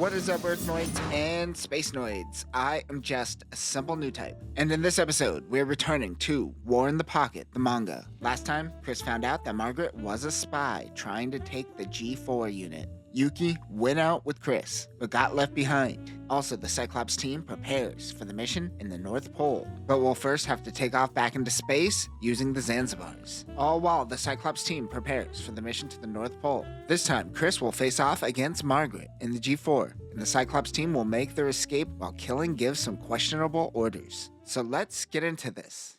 What is up, Earthnoids and Spacenoids? I am just a simple new type, and in this episode, we're returning to War in the Pocket, the manga. Last time, Chris found out that Margaret was a spy trying to take the G4 unit. Yuki went out with Chris, but got left behind. Also, the Cyclops team prepares for the mission in the North Pole, but will first have to take off back into space using the Zanzibars. All while the Cyclops team prepares for the mission to the North Pole. This time, Chris will face off against Margaret in the G4, and the Cyclops team will make their escape while Killing gives some questionable orders. So let's get into this.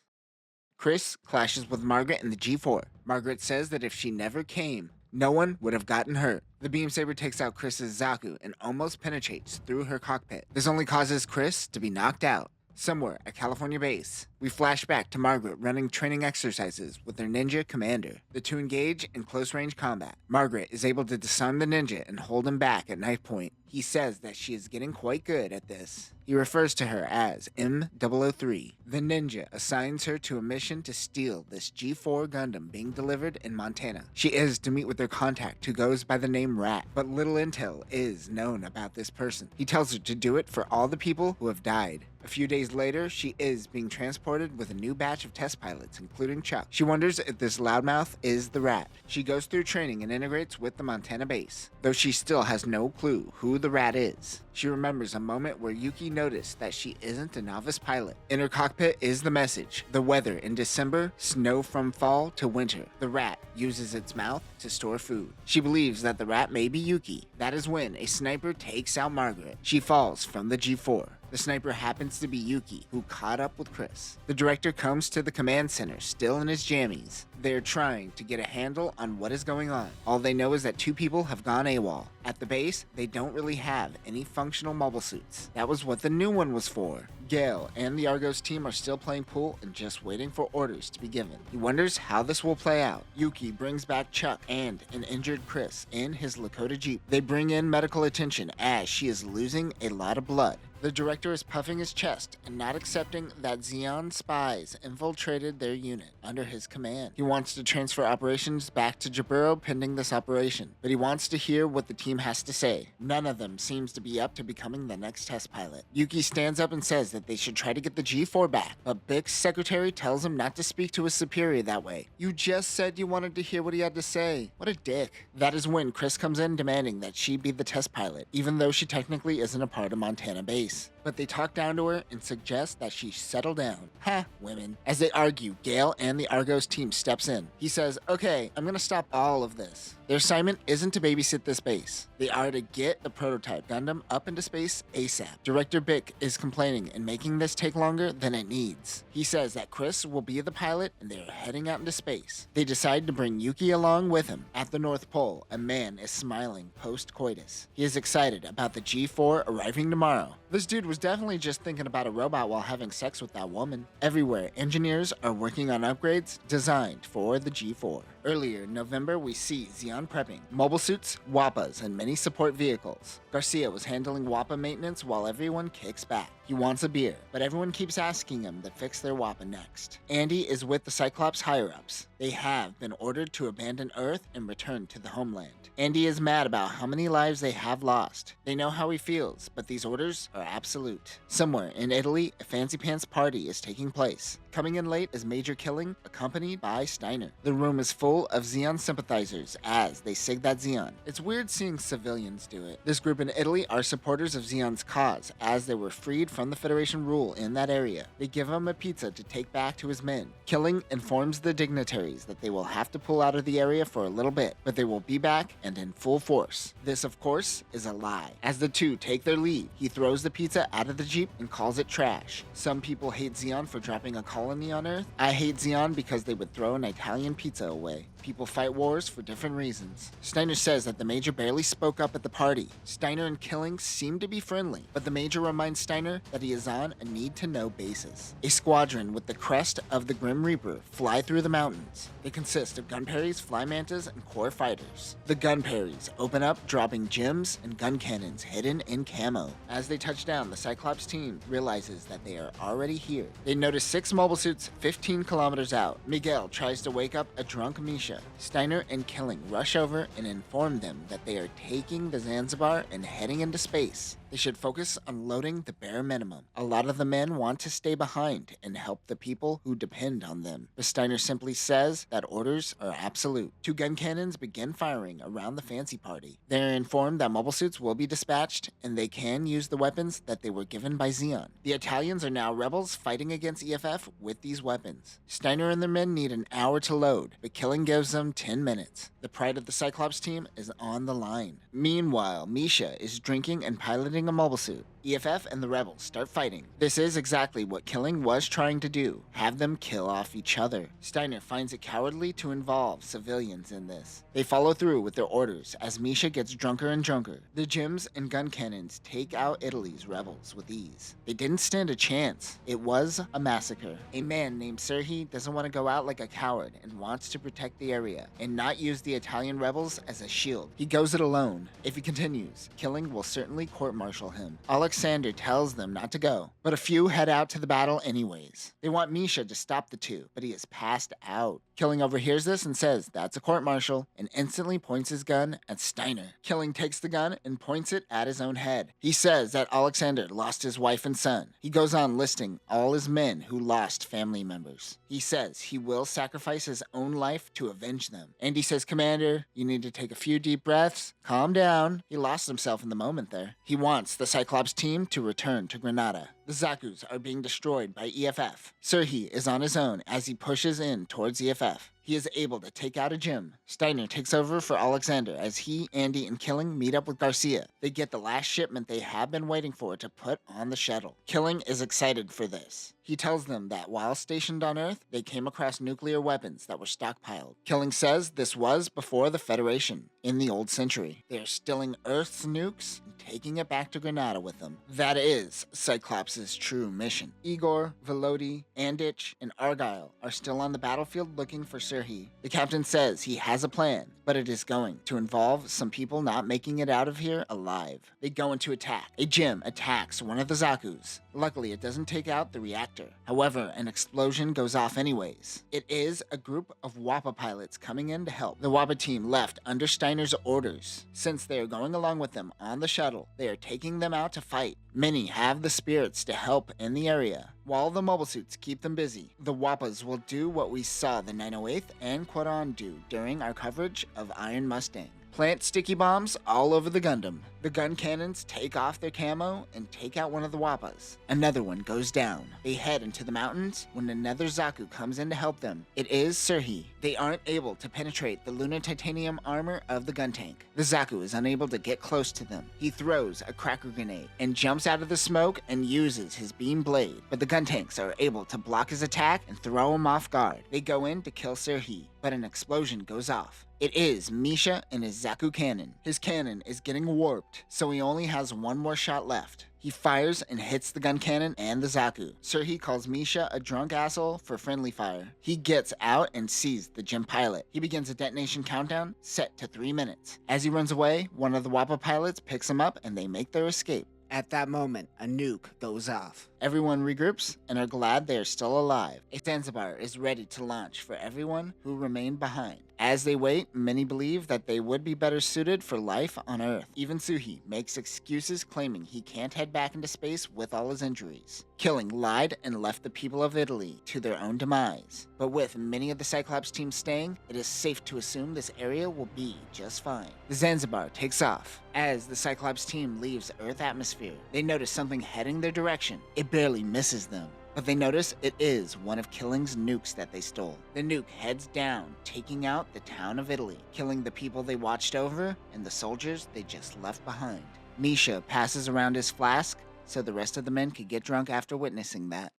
Chris clashes with Margaret in the G4. Margaret says that if she never came, no one would have gotten hurt. The beam saber takes out Chris's Zaku and almost penetrates through her cockpit. This only causes Chris to be knocked out. Somewhere at California base, we flash back to Margaret running training exercises with their ninja commander. The two engage in close-range combat. Margaret is able to disarm the ninja and hold him back at knife point. He says that she is getting quite good at this. He refers to her as M003. The ninja assigns her to a mission to steal this G4 Gundam being delivered in Montana. She is to meet with their contact who goes by the name Rat, but little intel is known about this person. He tells her to do it for all the people who have died. A few days later, she is being transported with a new batch of test pilots, including Chuck. She wonders if this loudmouth is the Rat. She goes through training and integrates with the Montana base, though she still has no clue who the Rat is. She remembers a moment where Yuki noticed that she isn't a novice pilot. In her cockpit is the message: the weather in December, snow from fall to winter. The Rat uses its mouth to store food. She believes that the Rat may be Yuki. That is when a sniper takes out Margaret. She falls from the G4. The sniper happens to be Yuki, who caught up with Chris. The director comes to the command center, still in his jammies. They're trying to get a handle on what is going on. All they know is that two people have gone AWOL. At the base, they don't really have any functional mobile suits. That was what the new one was for. Gale and the Argos team are still playing pool and just waiting for orders to be given. He wonders how this will play out. Yuki brings back Chuck and an injured Chris in his Lakota Jeep. They bring in medical attention as she is losing a lot of blood. The director is puffing his chest and not accepting that Zeon spies infiltrated their unit under his command. He wants to transfer operations back to Jaburo pending this operation, but he wants to hear what the team has to say. None of them seems to be up to becoming the next test pilot. Yuki stands up and says that they should try to get the G4 back, but Bix's secretary tells him not to speak to his superior that way. You just said you wanted to hear what he had to say. What a dick. That is when Chris comes in demanding that she be the test pilot, even though she technically isn't a part of Montana base. But they talk down to her and suggest that she settle down. Ha, women. As they argue, Gale and the Argos team steps in. He says, okay, I'm gonna stop all of this. Their assignment isn't to babysit this base. They are to get the prototype Gundam up into space ASAP. Director Bick is complaining and making this take longer than it needs. He says that Chris will be the pilot and they are heading out into space. They decide to bring Yuki along with him. At the North Pole, a man is smiling post-coitus. He is excited about the G4 arriving tomorrow. This dude was definitely just thinking about a robot while having sex with that woman. Everywhere, engineers are working on upgrades designed for the G4. Earlier in November, we see Zeon prepping mobile suits, WAPAs, and many support vehicles. Garcia was handling WAPA maintenance while everyone kicks back. He wants a beer, but everyone keeps asking him to fix their WAPA next. Andy is with the Cyclops higher-ups. They have been ordered to abandon Earth and return to the homeland. Andy is mad about how many lives they have lost. They know how he feels, but these orders are absolute. Somewhere in Italy, a fancy pants party is taking place. Coming in late is Major Killing, accompanied by Steiner. The room is full of Zeon sympathizers as they sig that Zeon. It's weird seeing civilians do it. This group in Italy are supporters of Zeon's cause as they were freed from the Federation rule in that area. They give him a pizza to take back to his men. Killing informs the dignitaries that they will have to pull out of the area for a little bit, but they will be back and in full force. This, of course, is a lie. As the two take their leave, he throws the pizza out of the Jeep and calls it trash. Some people hate Zeon for dropping a colony on Earth. I hate Zeon because they would throw an Italian pizza away. People fight wars for different reasons. Steiner says that the Major barely spoke up at the party. Steiner and Killing seem to be friendly, but the Major reminds Steiner that he is on a need-to-know basis. A squadron with the crest of the Grim Reaper fly through the mountains. They consist of Gunperries, Fly Mantas, and Core Fighters. The Gunperries open up, dropping gems and gun cannons hidden in camo. As they touch down, the Cyclops team realizes that they are already here. They notice 6 mobile suits 15 kilometers out. Miguel tries to wake up a drunk Misha, Steiner and Killing rush over and inform them that they are taking the Zanzibar and heading into space. They should focus on loading the bare minimum. A lot of the men want to stay behind and help the people who depend on them, but Steiner simply says that orders are absolute. 2 gun cannons begin firing around the fancy party. They are informed that mobile suits will be dispatched and they can use the weapons that they were given by Zeon. The Italians are now rebels fighting against EFF with these weapons. Steiner and their men need an hour to load, but Killing gives them 10 minutes. The pride of the Cyclops team is on the line. Meanwhile, Misha is drinking and piloting a mobile suit. EFF and the rebels start fighting. This is exactly what Killing was trying to do, have them kill off each other. Steiner finds it cowardly to involve civilians in this. They follow through with their orders as Misha gets drunker and drunker. The GEMs and gun cannons take out Italy's rebels with ease. They didn't stand a chance. It was a massacre. A man named Serhi doesn't want to go out like a coward and wants to protect the area and not use the Italian rebels as a shield. He goes it alone. If he continues, Killing will certainly court-martial him. Alexander tells them not to go, but a few head out to the battle anyways. They want Misha to stop the two, but he is passed out. Killing overhears this and says that's a court-martial and instantly points his gun at Steiner. Killing takes the gun and points it at his own head. He says that Alexander lost his wife and son. He goes on listing all his men who lost family members. He says he will sacrifice his own life to avenge them. And he says, "Commander, you need to take a few deep breaths, calm down." He lost himself in the moment there. He wants the Cyclops team to return to Granada. The Zakus are being destroyed by EFF. Serhi is on his own as he pushes in towards EFF. He is able to take out a gym. Steiner takes over for Alexander as he, Andy, and Killing meet up with Garcia. They get the last shipment they have been waiting for to put on the shuttle. Killing is excited for this. He tells them that while stationed on Earth, they came across nuclear weapons that were stockpiled. Killing says this was before the Federation, in the old century. They are stealing Earth's nukes and taking it back to Granada with them. That is Cyclops' true mission. Igor, Velody, Anditch, and Argyle are still on the battlefield looking for Serhi. The captain says he has a plan, but it is going to involve some people not making it out of here alive. They go into attack. A gym attacks one of the Zakus. Luckily, it doesn't take out the reactor. However, an explosion goes off anyways. It is a group of WAPA pilots coming in to help. The WAPA team left under Steiner's orders. Since they are going along with them on the shuttle, they are taking them out to fight. Many have the spirits to help in the area. While the mobile suits keep them busy, the WAPAs will do what we saw the 908th and Quadron do during our coverage of Iron Mustang. Plant sticky bombs all over the Gundam. The gun cannons take off their camo and take out one of the WAPAs. Another one goes down. They head into the mountains when another Zaku comes in to help them. It is Serhi. They aren't able to penetrate the lunar titanium armor of the gun tank. The Zaku is unable to get close to them. He throws a cracker grenade and jumps out of the smoke and uses his beam blade, but the gun tanks are able to block his attack and throw him off guard. They go in to kill Serhi, but an explosion goes off. It is Misha and his Zaku cannon. His cannon is getting warped, so he only has one more shot left. He fires and hits the gun cannon and the Zaku. Serhi calls Misha a drunk asshole for friendly fire. He gets out and sees the gym pilot. He begins a detonation countdown set to 3 minutes. As he runs away, one of the WAPA pilots picks him up and they make their escape. At that moment, a nuke goes off. Everyone regroups and are glad they are still alive. A Zanzibar is ready to launch for everyone who remained behind. As they wait, many believe that they would be better suited for life on Earth. Even Suhi makes excuses claiming he can't head back into space with all his injuries. Killing lied and left the people of Italy to their own demise. But with many of the Cyclops team staying, it is safe to assume this area will be just fine. The Zanzibar takes off. As the Cyclops team leaves Earth atmosphere, they notice something heading their direction. It barely misses them, but they notice it is one of Killing's nukes that they stole. The nuke heads down, taking out the town of Italy, killing the people they watched over and the soldiers they just left behind. Misha passes around his flask so the rest of the men could get drunk after witnessing that.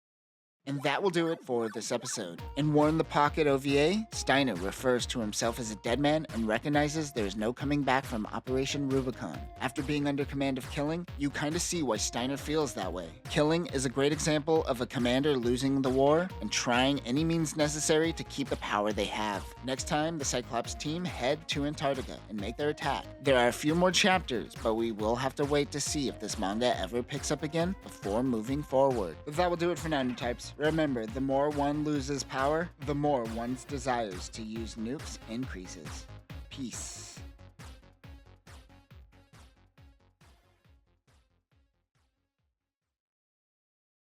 And that will do it for this episode. In War in the Pocket OVA, Steiner refers to himself as a dead man and recognizes there is no coming back from Operation Rubicon. After being under command of Killing, you kinda see why Steiner feels that way. Killing is a great example of a commander losing the war and trying any means necessary to keep the power they have. Next time, the Cyclops team head to Antarctica and make their attack. There are a few more chapters, but we will have to wait to see if this manga ever picks up again before moving forward. But that will do it for now, new types. Remember, the more one loses power, the more one's desires to use nukes increases. Peace.